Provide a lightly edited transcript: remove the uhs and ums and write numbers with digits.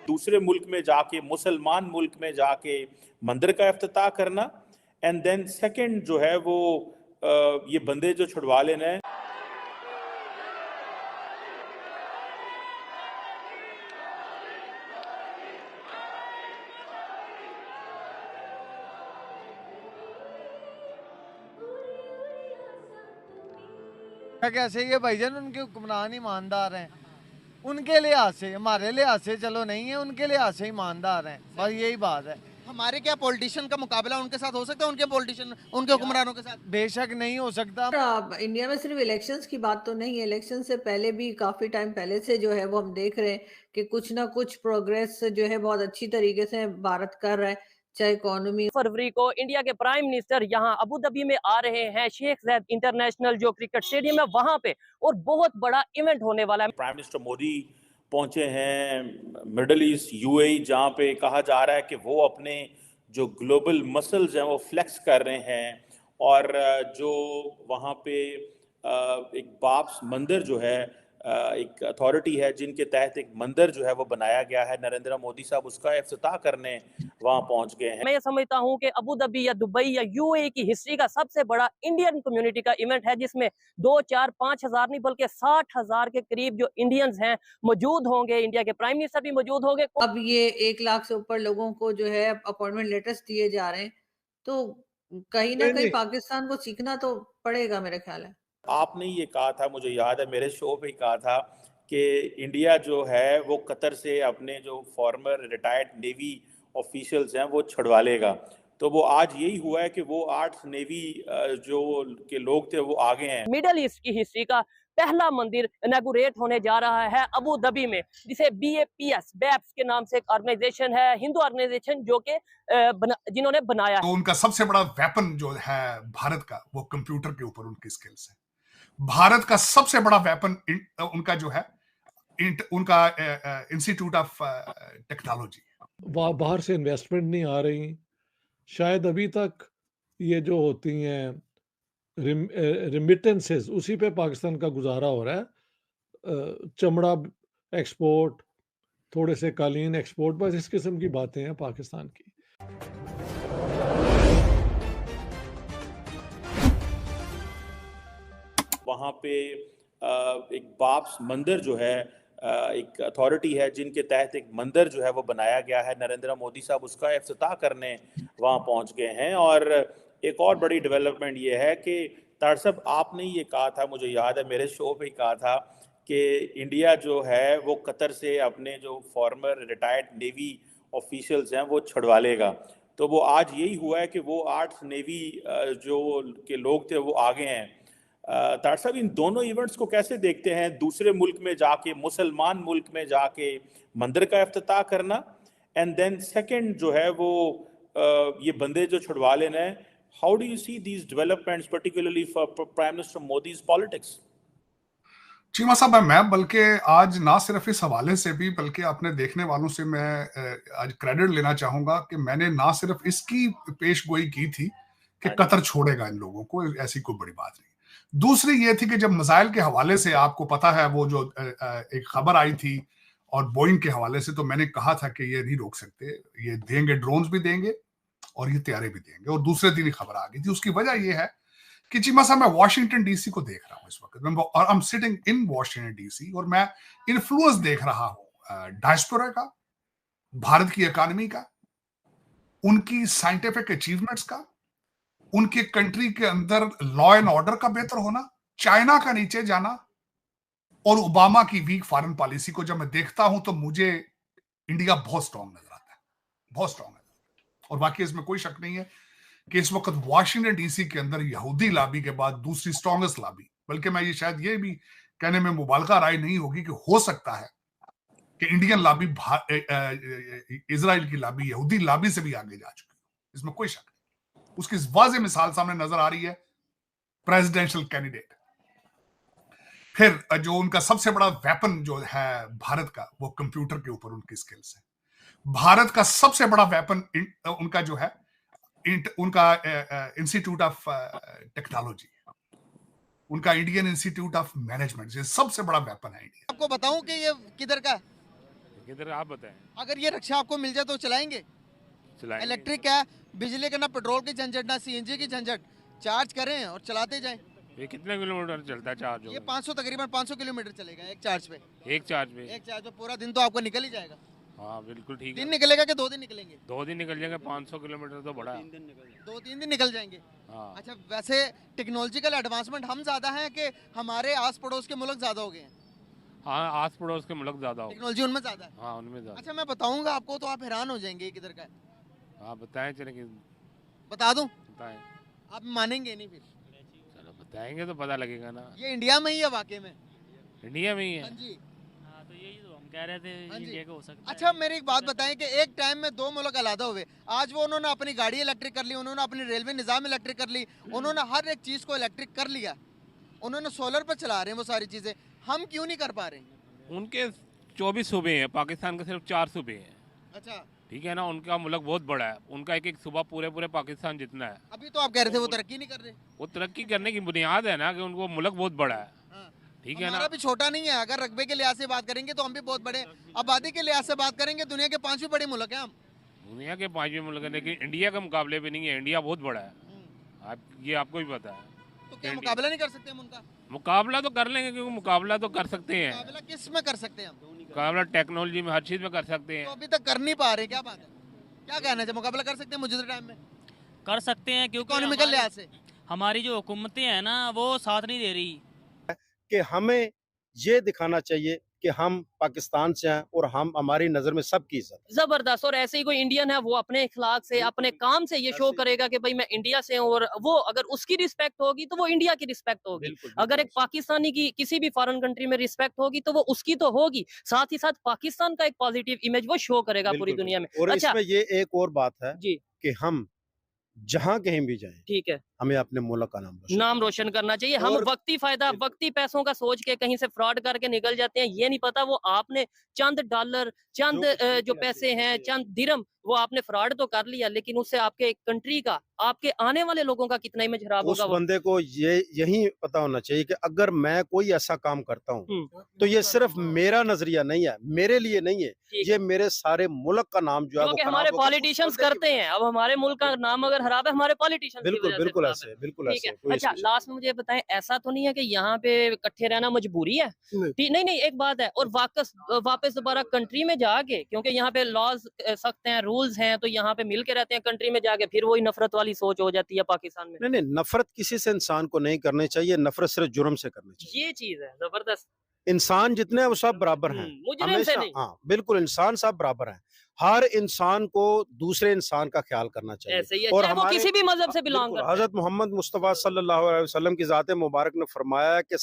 दूसरे मुल्क में जाके, मुसलमान मुल्क में जाके मंदिर का इफ्तिताह करना, एंड देन सेकंड जो है वो ये बंदे जो छुड़वा लेना है। कैसे ये भाईजान उनके हुक्मरान ईमानदार हैं, उनके लिहाज से, हमारे लिहाज से चलो नहीं है, उनके लिहाज से ईमानदार हैं, बस यही बात है। हमारे क्या पॉलिटिशियन का मुकाबला उनके साथ हो सकता है, उनके पॉलिटिशियन उनके हुक्मरानों के साथ? बेशक नहीं हो सकता। इंडिया में सिर्फ इलेक्शंस की बात तो नहीं है, इलेक्शन से पहले भी काफी टाइम पहले से जो है वो हम देख रहे हैं कि कुछ ना कुछ प्रोग्रेस जो है बहुत अच्छी तरीके से भारत कर रहा है, चाहे इकोनॉमी। फरवरी को इंडिया के प्राइम मिनिस्टर यहाँ अबू धाबी में आ रहे हैं, शेख ज़ायद इंटरनेशनल जो क्रिकेट स्टेडियम है वहां पे, और बहुत बड़ा इवेंट होने वाला है। प्राइम मिनिस्टर मोदी पहुंचे हैं मिडल ईस्ट यूएई, जहां पे कहा जा रहा है कि वो अपने जो ग्लोबल मसल्स हैं वो फ्लेक्स कर रहे हैं, और जो वहाँ पे एक बाब्स मंदिर जो है, एक अथॉरिटी है जिनके तहत एक मंदिर जो है वो बनाया गया है, नरेंद्र मोदी साहब उसका इफ्तिताह करने वहाँ पहुंच गए हैं। मैं ये समझता हूँ कि अबू धाबी या दुबई या यूएई की हिस्ट्री का सबसे बड़ा इंडियन कम्युनिटी का इवेंट है, जिसमें 2, 4, 5 हजार नहीं बल्कि 60,000 के करीब जो इंडियंस हैं मौजूद होंगे। इंडिया के प्राइम मिनिस्टर भी मौजूद होंगे। अब ये 1 लाख से ऊपर लोगों को जो है अपॉइंटमेंट लेटर्स दिए जा रहे हैं, तो कहीं ना कहीं पाकिस्तान को सीखना तो पड़ेगा मेरे ख्याल है। आपने ये कहा था, मुझे याद है मेरे शो पे ही कहा था कि इंडिया जो है वो कतर से अपने जो फॉर्मर रिटायर्ड नेवी ऑफिशियल्स हैं वो छुड़वा लेगा। तो वो आज यही हुआ है कि वो 8 नेवी जो के लोग थे वो आ गए हैं। मिडल ईस्ट की हिस्ट्री का पहला मंदिर इनॉग्रेट होने जा रहा है अबू धाबी में, जिसे BAPS के नाम से एक ऑर्गेनाइजेशन है, हिंदू ऑर्गेनाइजेशन जो कि जिन्होंने बनाया। तो उनका सबसे बड़ा वेपन जो है भारत का, वो कंप्यूटर के ऊपर उनकी स्किल्स है। भारत का सबसे बड़ा वेपन उनका जो है उनका इंस्टीट्यूट ऑफ टेक्नोलॉजी। बाहर से इन्वेस्टमेंट नहीं आ रही, शायद अभी तक ये जो होती हैं रिमिटेंसेस, उसी पे पाकिस्तान का गुजारा हो रहा है। चमड़ा एक्सपोर्ट, थोड़े से कालीन एक्सपोर्ट, बस इस किस्म की बातें हैं पाकिस्तान की। वहाँ पे एक बाब्स मंदिर जो है, एक अथॉरिटी है जिनके तहत एक मंदिर जो है वो बनाया गया है, नरेंद्र मोदी साहब उसका इफ्तिताह करने वहाँ पहुँच गए हैं। और एक और बड़ी डेवलपमेंट ये है कि तार साहब आपने ये कहा था, मुझे याद है मेरे शो पे ही कहा था कि इंडिया जो है वो कतर से अपने जो फॉर्मर रिटायर्ड नेवी ऑफिशियल्स हैं वो छुड़वा लेगा। तो वो आज यही हुआ है कि वो 8 नेवी जो के लोग थे वो आ गए हैं। तार साहब इन दोनों इवेंट्स को कैसे देखते हैं, दूसरे मुल्क में जाके, मुसलमान मुल्क में जाके मंदिर का इफ्तिताह करना, एंड देन सेकंड जो है वो ये बंदे जो छुड़वा लेना है। How do you see these developments particularly for prime minister Modi's politics? Cheema साहब, मैं बल्कि आज ना सिर्फ इस हवाले से भी बल्कि अपने देखने वालों से मैं आज क्रेडिट लेना चाहूंगा कि मैंने ना सिर्फ इसकी पेशगोई की थी कि कतर छोड़ेगा इन लोगों को, ऐसी कोई बड़ी बात नहीं। दूसरी ये थी कि जब मिसाइल के हवाले से आपको पता है वो जो एक खबर आई थी और बोइंग के हवाले से, तो मैंने कहा था कि ये नहीं रोक सकते, ये देंगे, ड्रोन्स भी देंगे और ये तैयारे भी देंगे। और दूसरे दिन ही खबर आ गई थी। उसकी वजह यह है कि चीमा साहब मैं वाशिंगटन डीसी को देख रहा हूँ इस वक्त, और I am sitting in Washington DC, और मैं इन्फ्लुएंस देख रहा हूँ डायस्पोरा का, भारत की इकोनॉमी का, उनकी साइंटिफिक अचीवमेंट्स का, उनके कंट्री के अंदर लॉ एंड ऑर्डर का बेहतर होना, चाइना का नीचे जाना, और ओबामा की वीक फॉरेन पॉलिसी को जब मैं देखता हूं तो मुझे इंडिया बहुत स्ट्रांग नजर आता है, बहुत स्ट्रांग नजर आता है। और बाकी इसमें कोई शक नहीं है कि इस वक्त वाशिंगटन डीसी के अंदर यहूदी लॉबी के बाद दूसरी स्ट्रांगेस्ट लॉबी, बल्कि मैं ये शायद ये भी कहने में मुबालगा राय नहीं होगी कि हो सकता है कि इंडियन लॉबी इजराइल की लॉबी, यहूदी लॉबी से भी आगे जा चुकी है, इसमें कोई शक नहीं। उसकी वाज़ेह मिसाल सामने नजर आ रही है प्रेसिडेंशियल कैंडिडेट। फिर जो उनका सबसे बड़ा वेपन जो है भारत का, वो कंप्यूटर के ऊपर उनकी स्किल्स है। भारत का सबसे बड़ा वेपन उनका जो है उनका इंस्टीट्यूट ऑफ टेक्नोलॉजी, उनका इंडियन इंस्टीट्यूट ऑफ मैनेजमेंट, ये सबसे बड़ा वेपन है इंडिया। आपको बताऊं कि ये किधर का? किधर आप बताएं, अगर ये रिक्शा आपको मिल जाए तो चलाएंगे? चलाएंगे। इलेक्ट्रिक है, बिजली का ना पेट्रोल की झंझट ना सीएनजी की झंझट, चार्ज करें और चलाते जाएं। ये कितने किलोमीटर चलता है चार्ज ये होकर? 500 तकरीबन 500 किलोमीटर चलेगा एक चार्ज पे। एक चार्ज में? एक चार्ज पे पूरा दिन तो आपका निकल ही जाएगा। हाँ बिल्कुल ठीक दिन है। निकलेगा कि 2 दिन निकलेंगे? 2 दिन निकल जाएंगे, 500 किलोमीटर तो बड़ा है। 2-3 दिन निकल जाएंगे। हाँ अच्छा, वैसे टेक्नोलॉजिकल एडवांसमेंट हम ज्यादा हैं कि हमारे आस पड़ोस के मुल्क ज्यादा हो गए हैं? हाँ, आस पड़ोस के मुल्क ज्यादा हो। टेक्नोलॉजी उनमें ज्यादा है। हाँ उनमें ज्यादा। अच्छा, मैं बताऊंगा आपको तो आप हैरान हो जाएंगे किधर का है। हाँ बताएं, चले कि बता दूं? बताएं। आप मानेंगे नहीं फिर। चलो बताएंगे तो पता लगेगा ना। ये इंडिया में ही है वाकई में? इंडिया में ही हाँ है। जी। हाँ, तो यही तो हम कह रहे थे, हाँ जी। इंडिया का हो सकता है। अच्छा, मेरी एक बात बताएं कि एक टाइम में 2 मुल्क अलग हुए, आज वो उन्होंने अपनी गाड़ी इलेक्ट्रिक कर ली, उन्होंने अपनी रेलवे निज़ाम इलेक्ट्रिक कर ली, उन्होंने हर एक चीज़ को इलेक्ट्रिक कर लिया, उन्होंने सोलर पर चला रहे हैं वो सारी चीज़ें। हम क्यों नहीं कर पा रहे? उनके 24 सूबे हैं, पाकिस्तान के सिर्फ 4 सूबे हैं। अच्छा, ठीक है ना, उनका मुल्क बहुत बड़ा है, उनका एक एक सूबा पूरे पूरे पाकिस्तान जितना है। अभी तो आप कह रहे थे वो तरक्की नहीं कर रहे। वो तरक्की करने की बुनियाद है ना कि उनको मुल्क बहुत बड़ा है। हाँ। ठीक है ना। हमारा भी छोटा नहीं है, अगर रकबे के लिहाज से बात करेंगे तो हम भी बहुत बड़े, आबादी के लिहाज से बात करेंगे दुनिया के 5वें बड़े मुल्क हैं हम। दुनिया के 5वें मुल्क है, लेकिन इंडिया के मुकाबले भी नहीं है। इंडिया बहुत बड़ा है, ये आपको भी पता है। तो क्या मुकाबला नहीं कर सकते हम उनका? मुकाबला तो कर लेंगे, क्योंकि मुकाबला तो कर सकते हैं। मुकाबला किस में कर सकते हैं हम? मुकाबला टेक्नोलॉजी में, हर चीज में कर सकते तो हैं। अभी तक कर नहीं पा रहे, क्या बात है? क्या कहना है, मुकाबला कर सकते हैं मौजूदा टाइम में कर सकते हैं, क्योंकि इकोनॉमिकल लिहाज से? हमारी जो हुकूमतें हैं ना, वो साथ नहीं दे रही। कि हमें ये दिखाना चाहिए कि हम पाकिस्तान से हैं और हम हमारी नजर में सबकी इज्जत। जबरदस्त। और ऐसे ही कोई इंडियन है, वो अपने इखलाक से, अपने काम से ये शो करेगा कि भाई मैं इंडिया से हूँ, और वो अगर उसकी रिस्पेक्ट होगी तो वो इंडिया की रिस्पेक्ट होगी। अगर एक पाकिस्तानी की किसी भी फॉरेन कंट्री में रिस्पेक्ट होगी तो वो उसकी तो होगी, साथ ही साथ पाकिस्तान का एक पॉजिटिव इमेज वो शो करेगा पूरी दुनिया में। और अच्छा इसमें ये एक और बात है जी, कि हम जहां कहीं भी जाएं, ठीक है, हमें अपने मुल्क का नाम रोशन करना चाहिए। हम और- वक्ती फायदा, वक्ती पैसों का सोच के कहीं से फ्रॉड करके निकल जाते हैं, ये नहीं पता वो आपने चंद डॉलर, चंद जो पैसे हैं, चंद दिरहम, वो आपने फ्रॉड तो कर लिया, लेकिन उससे आपके कंट्री का, आपके आने वाले लोगों का कितना इमेज खराब उस होगा। बंदे को ये यही पता होना चाहिए कि अगर मैं कोई ऐसा काम करता हूँ तो ये सिर्फ मेरा नजरिया नहीं है, मेरे लिए नहीं है, ये मेरे सारे मुल्क का नाम जो है वो क्योंकि खराब हमारे होगा। पॉलिटिशियंस उस बंदे की करते हैं। अब हमारे मुल्क का नाम अगर खराब है, हमारे पॉलिटिशियंस की बिल्कुल वजह से बिल्कुल खराब ऐसे है। बिल्कुल ठीक ऐसे है। कोई अच्छा, इसमें- लास्ट में मुझे बताएं, ऐसा तो नहीं है कि यहाँ पे इकट्ठे रहना मजबूरी है? नहीं नहीं, एक बात है, और वापस दोबारा कंट्री में जाके, क्योंकि यहाँ पे लॉज सख्त हैं, रूल्स हैं, तो यहाँ पे मिल के रहते हैं, कंट्री में जाके फिर वही नफरत वाली सोच हो जाती है पाकिस्तान में। नहीं, नफरत किसी से इंसान को नहीं करनी चाहिए, नफरत सिर्फ जुर्म से करनी चाहिए। ये चीज है जबरदस्त। इंसान जितने हैं वो सब बराबर हैं, मुजरिम से हमेशा। नहीं। हाँ बिल्कुल, इंसान सब बराबर हैं। हर इंसान को दूसरे इंसान का ख्याल करना चाहिए। ऐसे ही है, और चाहे वो हमारे किसी भी मजहब से बिलोंग बिल्कुल, करता है। हजरत मोहम्मद मुस्तफा सल्लल्लाहु अलैहि वसल्लम की जात मुबारक ने फरमाया कि